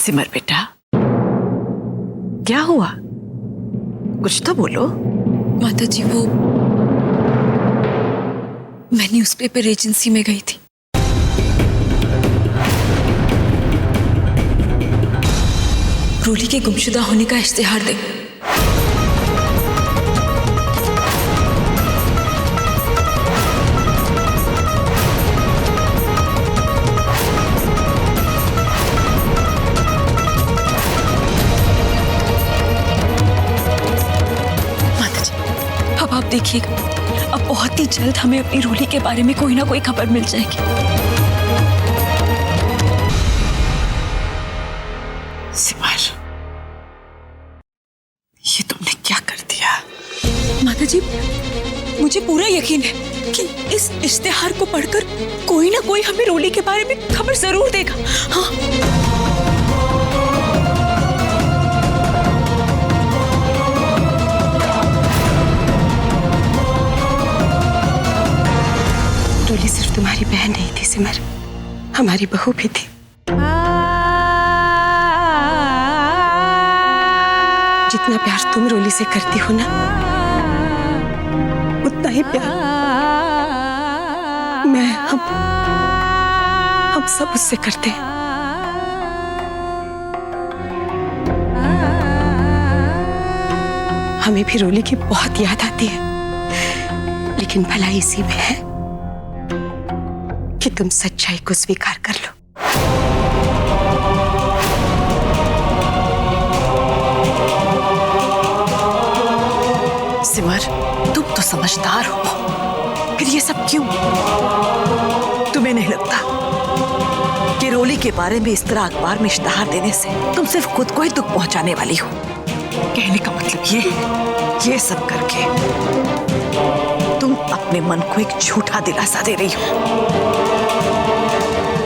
सिमर बेटा, क्या हुआ? कुछ तो बोलो। माता जी, वो मैं न्यूज़पेपर एजेंसी में गई थी। रोली के गुमशुदा होने का इश्तिहार दे। अब आप देखिएगा, अब बहुत ही जल्द हमें अपनी रोली के बारे में कोई ना कोई खबर मिल जाएगी। सिमर, ये तुमने क्या कर दिया? माता जी, मुझे पूरा यकीन है कि इस इश्तिहार को पढ़कर कोई ना कोई हमें रोली के बारे में खबर जरूर देगा। हाँ, रोली सिर्फ तुम्हारी बहन नहीं थी सिमर, हमारी बहू भी थी। जितना प्यार तुम रोली से करती हो ना, उतना ही प्यार हम सब उससे करते हैं। हमें भी रोली की बहुत याद आती है, लेकिन भलाई इसी में है कि तुम सच्चाई को स्वीकार कर लो। सिमर, तुम तो समझदार हो, फिर ये सब क्यों? तुम्हें नहीं लगता कि रोली के बारे में इस तरह अखबार में इश्तिहार देने से तुम सिर्फ खुद को ही दुख पहुंचाने वाली हो? कहने का मतलब ये सब करके तुम अपने मन को एक झूठा दिलासा दे रही हो।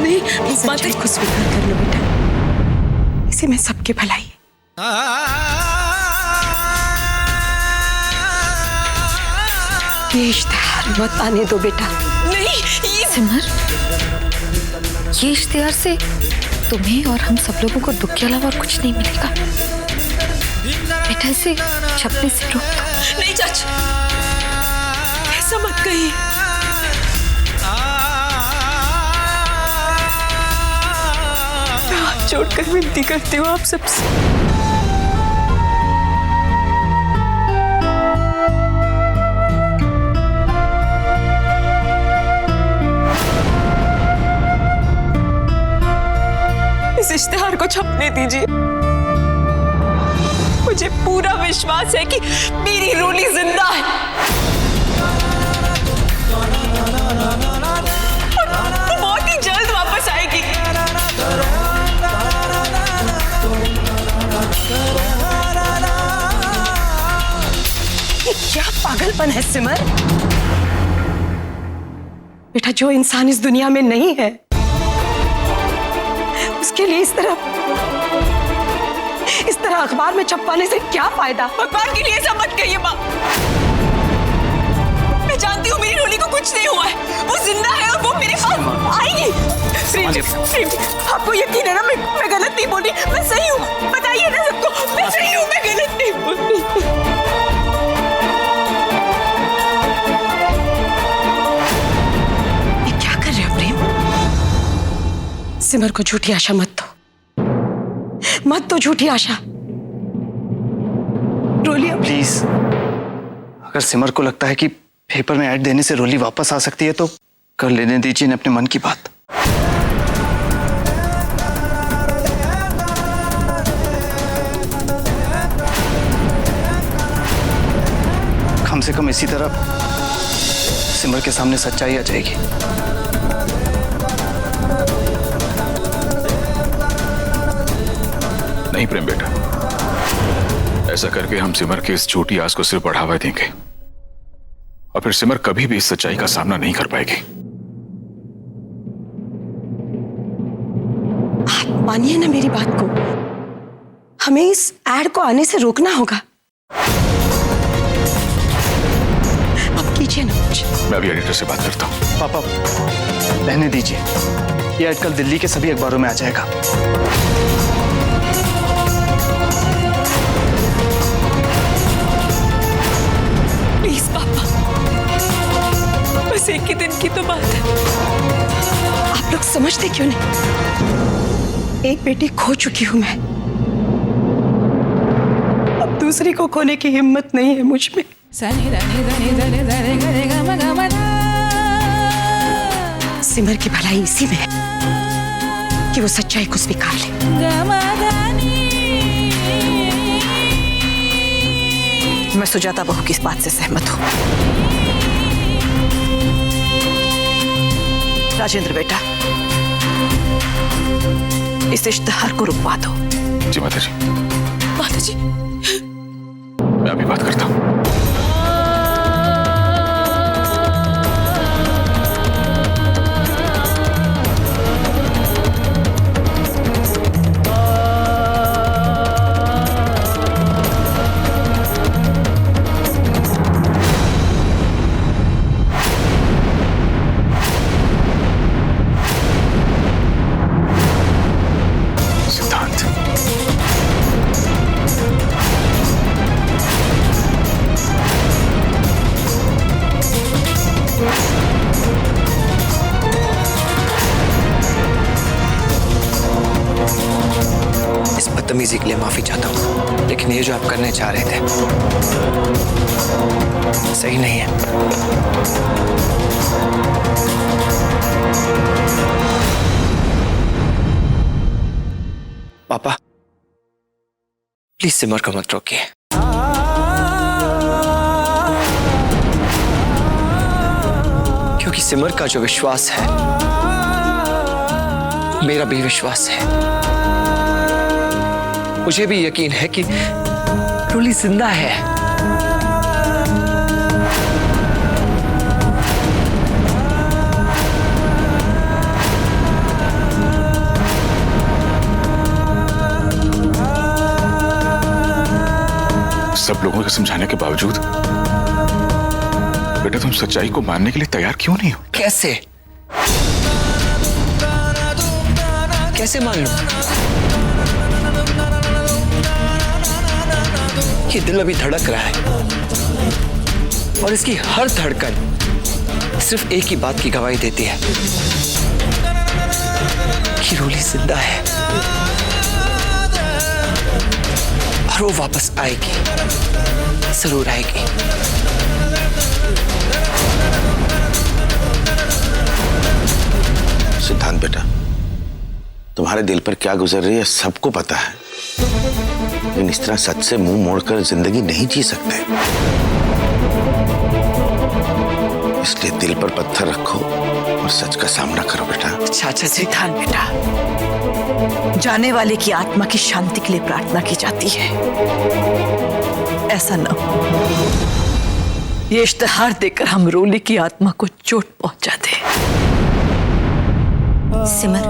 नहीं, इस बात को स्वीकार कर लो बेटा, इसी में सबके भलाई है। ये इश्तिहार मत आने दो बेटा। नहीं, ये सिमर, ये इश्तिहार से तुम्हें और हम सब लोगों को दुख के अलावा और कुछ नहीं मिलेगा। बेटा, इसे छपने से रोक दो। नहीं चाचा, ऐसा मत कहिए। मैं हाथ जोड़कर विनती करती हूँ आप सबसे। इस इश्तिहार को छपने दीजिए। मुझे पूरा विश्वास है कि मेरी रोली जिंदा है और बहुत ही जल्द वापस आएगी। ये क्या पागलपन है सिमर? बेटा, जो इंसान इस दुनिया में नहीं है उसके लिए इस तरह अखबार में छपवाने से क्या फायदा? भगवान के लिए ऐसा मत कहिए माँ। मैं जानती हूँ मेरी रोली को कुछ नहीं हुआ है, वो जिंदा है और वो मेरे पास आएगी। प्रेम जी, आपको यकीन है ना मैं गलत नहीं बोली, मैं सही हूँ। बताइए ना सबको, मैं सही हूँ, मैं गलत नहीं बोली। ये क्या कर रहे हो प्रेम? सिमर को झूठी आशा मत दो झूठी आशा। रोली, प्लीज, अगर सिमर को लगता है कि पेपर में ऐड देने से रोली वापस आ सकती है तो कर लेने दीजिए अपने मन की बात। कम से कम इसी तरह सिमर के सामने सच्चाई आ जाएगी। नहीं प्रेम बेटा, ऐसा करके हम सिमर के इस झूठी आस को सिर्फ बढ़ावा देंगे और फिर सिमर कभी भी इस सच्चाई का सामना नहीं कर पाएगी। आप मानिए ना मेरी बात को, हमें इस ऐड को आने से रोकना होगा। अब कीजिए ना कुछ। मैं अभी एडिटर से बात करता हूँ। पापा, रहने दीजिए, ये ऐड कल दिल्ली के सभी अखबारों में आ जाएगा। एक ही दिन की तो बात है। आप लोग समझते क्यों नहीं? एक बेटी खो चुकी हूं मैं, अब दूसरी को खोने की हिम्मत नहीं है मुझ में। सिमर की भलाई इसी में है कि वो सच्चाई को स्वीकार ले। मैं सुजाता बहू की इस बात से सहमत हूं। राजेंद्र बेटा, इस इश्तिहार को रुकवा दो। जी माता जी। माता जी, मैं अभी बात करता हूँ। बदतमीजी के लिए माफी चाहता हूँ, लेकिन ये जो आप करने चाह रहे थे सही नहीं है। पापा प्लीज सिमर को मत रोकिए। क्योंकि सिमर का जो विश्वास है मेरा भी विश्वास है। मुझे भी यकीन है कि रोली जिंदा है। सब लोगों के समझाने के बावजूद बेटा तुम सच्चाई को मानने के लिए तैयार क्यों नहीं हो? कैसे कैसे मान लूं? ये दिल अभी धड़क रहा है और इसकी हर धड़कन सिर्फ एक ही बात की गवाही देती है कि रोली जिंदा है और वो वापस आएगी, जरूर आएगी। सिद्धांत बेटा, तुम्हारे दिल पर क्या गुजर रही है सबको पता है, लेकिन इस तरह सच से मुंह मोड़कर जिंदगी नहीं जी सकते। इसलिए दिल पर पत्थर रखो और सच का सामना करो बेटा। चाचा सिद्धांत बेटा, जाने वाले की आत्मा की शांति के लिए प्रार्थना की जाती है। ऐसा न हो ये इश्तिहार देकर हम रोली की आत्मा को चोट पहुंचा दे। सिमर,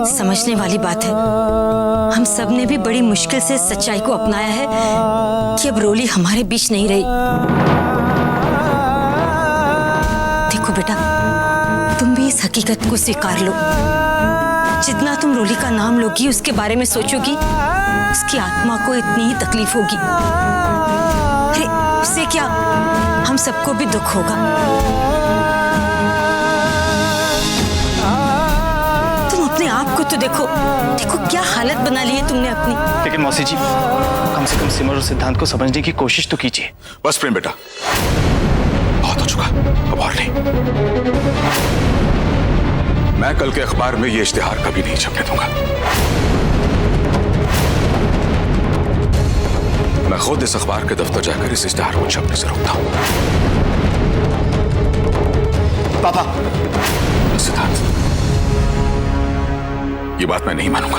समझने वाली बात है, हम सब ने भी बड़ी मुश्किल से सच्चाई को अपनाया है कि अब रोली हमारे बीच नहीं रही। देखो बेटा, तुम भी इस हकीकत को स्वीकार लो। जितना तुम रोली का नाम लोगी, उसके बारे में सोचोगी, उसकी आत्मा को इतनी ही तकलीफ होगी। अरे उससे क्या, हम सबको भी दुख होगा। आपको तो देखो क्या हालत बना ली है तुमने अपनी। लेकिन मौसी जी, कम से कम सिमर और सिद्धांत को समझने की कोशिश तो कीजिए। बस प्रेम बेटा, बहुत हो चुका, अब और नहीं। मैं कल के अखबार में ये इश्तिहार कभी नहीं छपने दूंगा। मैं खुद इस अखबार के दफ्तर जाकर इस इश्तिहार को छपने से रोकता हूं। पापा, सिद्धांत, ये बात मैं नहीं मानूंगा।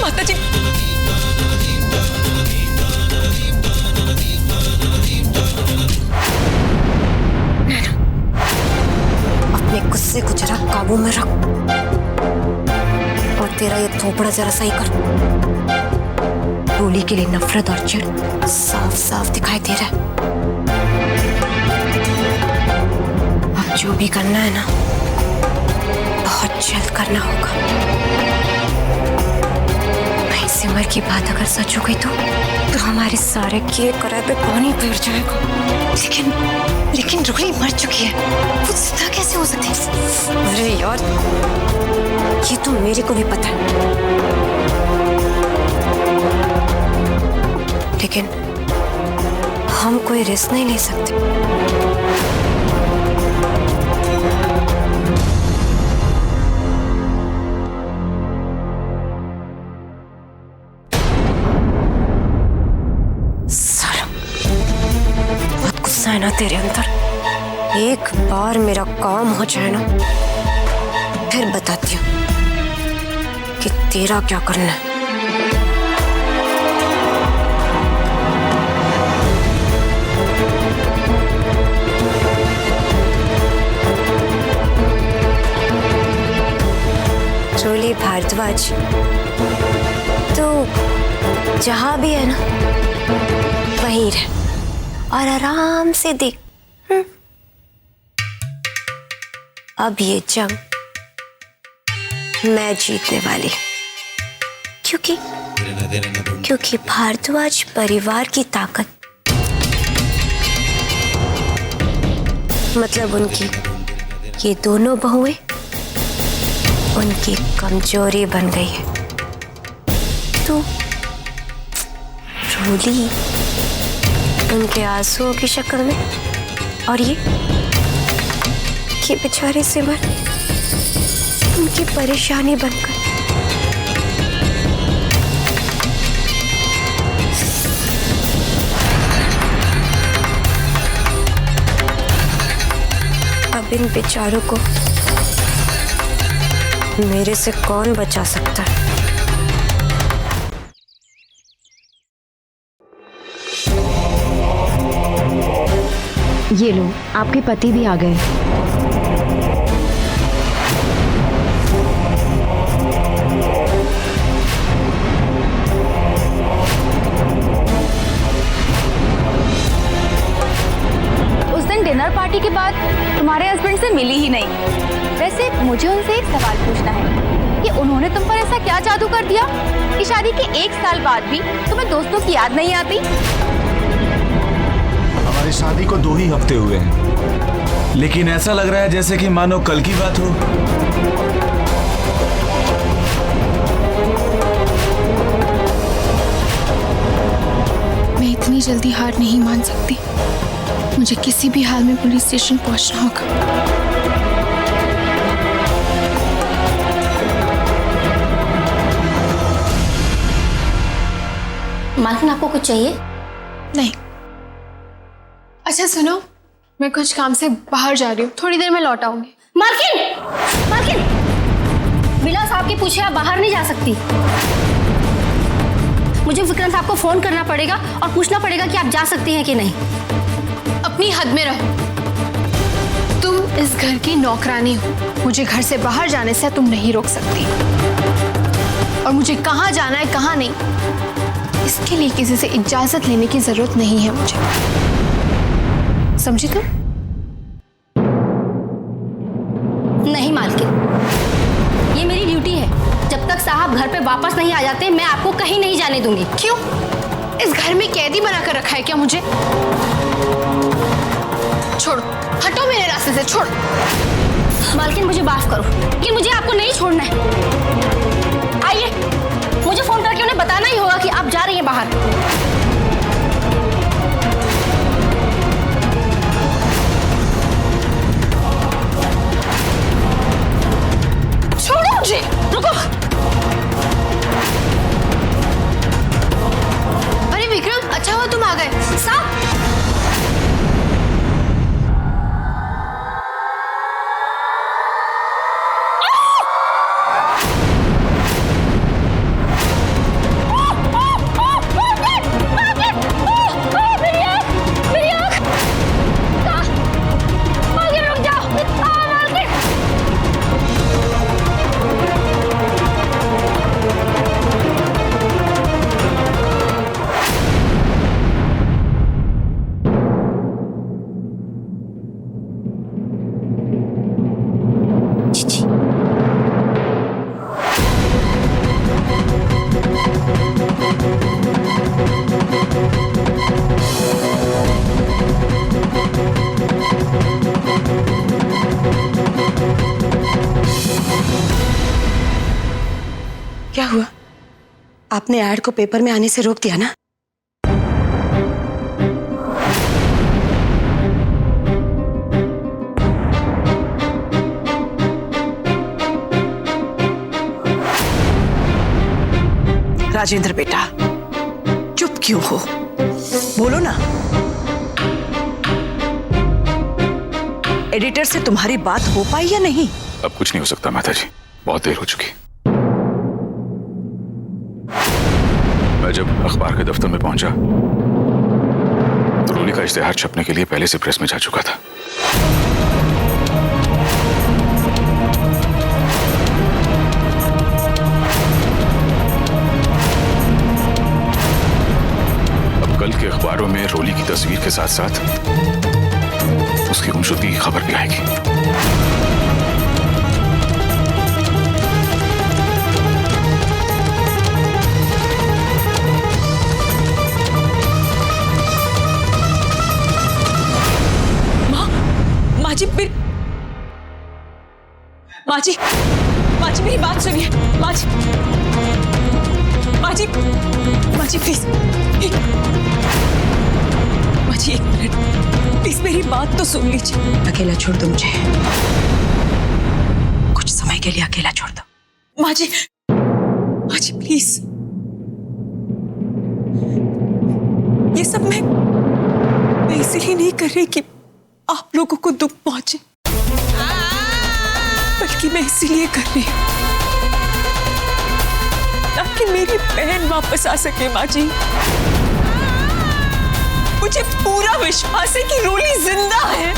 माता जी, अपने गुस्से को जरा काबू में रख और तेरा ये थोपड़ा जरा सही कर। रोली के लिए नफरत और चिढ़ साफ साफ दिखाई दे रहा है। अब जो भी करना है ना, जल्द करना होगा। नहीं, सिमर की बात अगर सच हो गई तो हमारे सारे किए कराए पे पानी फिर जाएगा। लेकिन रोली मर चुकी है, वो जिंदा कैसे हो सकती है? अरे यार, ये तो मेरे को भी पता है, लेकिन हम कोई रिस्क नहीं ले सकते। साला, बहुत गुस्सा है ना तेरे अंदर। एक बार मेरा काम हो जाए ना, फिर बताती हूँ कि तेरा क्या करना है। रोली भारद्वाज, तो जहां भी है ना, वहीं रह और आराम से देख। अब ये जंग मैं जीतने वाली, क्योंकि भारद्वाज परिवार की ताकत, मतलब उनकी ये दोनों बहुएं उनकी कमजोरी बन गई है। तो रोली उनके आंसुओं की शक्ल में, और ये बेचारे सिमर उनकी परेशानी बनकर। अब इन बेचारों को मेरे से कौन बचा सकता है? ये लो, आपके पति भी आ गए। उस दिन डिनर पार्टी के बाद तुम्हारे हस्बैंड से मिली ही नहीं। वैसे मुझे उनसे एक सवाल पूछना है कि उन्होंने तुम पर ऐसा क्या जादू कर दिया कि शादी के 1 साल बाद भी तुम्हें दोस्तों की याद नहीं आती? हमारी शादी को 2 ही हफ्ते हुए हैं, लेकिन ऐसा लग रहा है जैसे कि मानो कल की बात हो। मैं इतनी जल्दी हार नहीं मान सकती। मुझे किसी भी हाल में पुलिस स्टेशन पहुंचना होगा। मालकिन, आपको कुछ चाहिए? नहीं। अच्छा सुनो, मैं कुछ काम से बाहर जा रही हूँ, थोड़ी देर में लौट आऊंगी। मालकिन, बिना साहब के पूछे आप बाहर नहीं जा सकती। मुझे विक्रम साहब को फोन करना पड़ेगा और पूछना पड़ेगा कि आप जा सकती हैं कि नहीं। अपनी हद में रहो। तुम इस घर की नौकरानी हो, मुझे घर से बाहर जाने से तुम नहीं रोक सकती। और मुझे कहाँ जाना है कहाँ नहीं, इसके लिए किसी से इजाजत लेने की जरूरत नहीं है मुझे। समझी तुम? नहीं मालकिन, ये मेरी ड्यूटी है। जब तक साहब घर पे वापस नहीं आ जाते, मैं आपको कहीं नहीं जाने दूंगी। क्यों? इस घर में कैदी बनाकर रखा है क्या मुझे? छोड़ो, हटो मेरे रास्ते से, छोड़ो। मालकिन मुझे माफ करो, लेकिन मुझे आपको नहीं छोड़ना है। आइए, मुझे फोन करके उन्हें बताना ही होगा कि आप जा रही हैं बाहर। छोड़ो मुझे, रुको। अरे विक्रम, अच्छा हुआ तुम आ गए। साहब, क्या हुआ? आपने ऐड को पेपर में आने से रोक दिया ना? राजेंद्र बेटा, चुप क्यों हो? बोलो ना। एडिटर से तुम्हारी बात हो पाई या नहीं? अब कुछ नहीं हो सकता माता जी, बहुत देर हो चुकी। मैं जब अखबार के दफ्तर में पहुंचा तो रोली का इश्तेहार छपने के लिए पहले से प्रेस में जा चुका था। अब कल के अखबारों में रोली की तस्वीर के साथ साथ उसकी गुमशुदगी की खबर भी आएगी। माँ जी मेरी बात सुनिए। माँ जी प्लीज। माँ जी एक मिनट प्लीज मेरी बात तो सुन लीजिए। अकेला छोड़ दो मुझे, कुछ समय के लिए अकेला छोड़ दो। माँ जी प्लीज। ये सब मैं इसलिए नहीं कर रही कि आप लोगों को दुख पहुंचे, बल्कि मैं इसीलिए कर रही हूं ताकि मेरी बहन वापस आ सके। माँ जी मुझे पूरा विश्वास है कि रोली जिंदा है।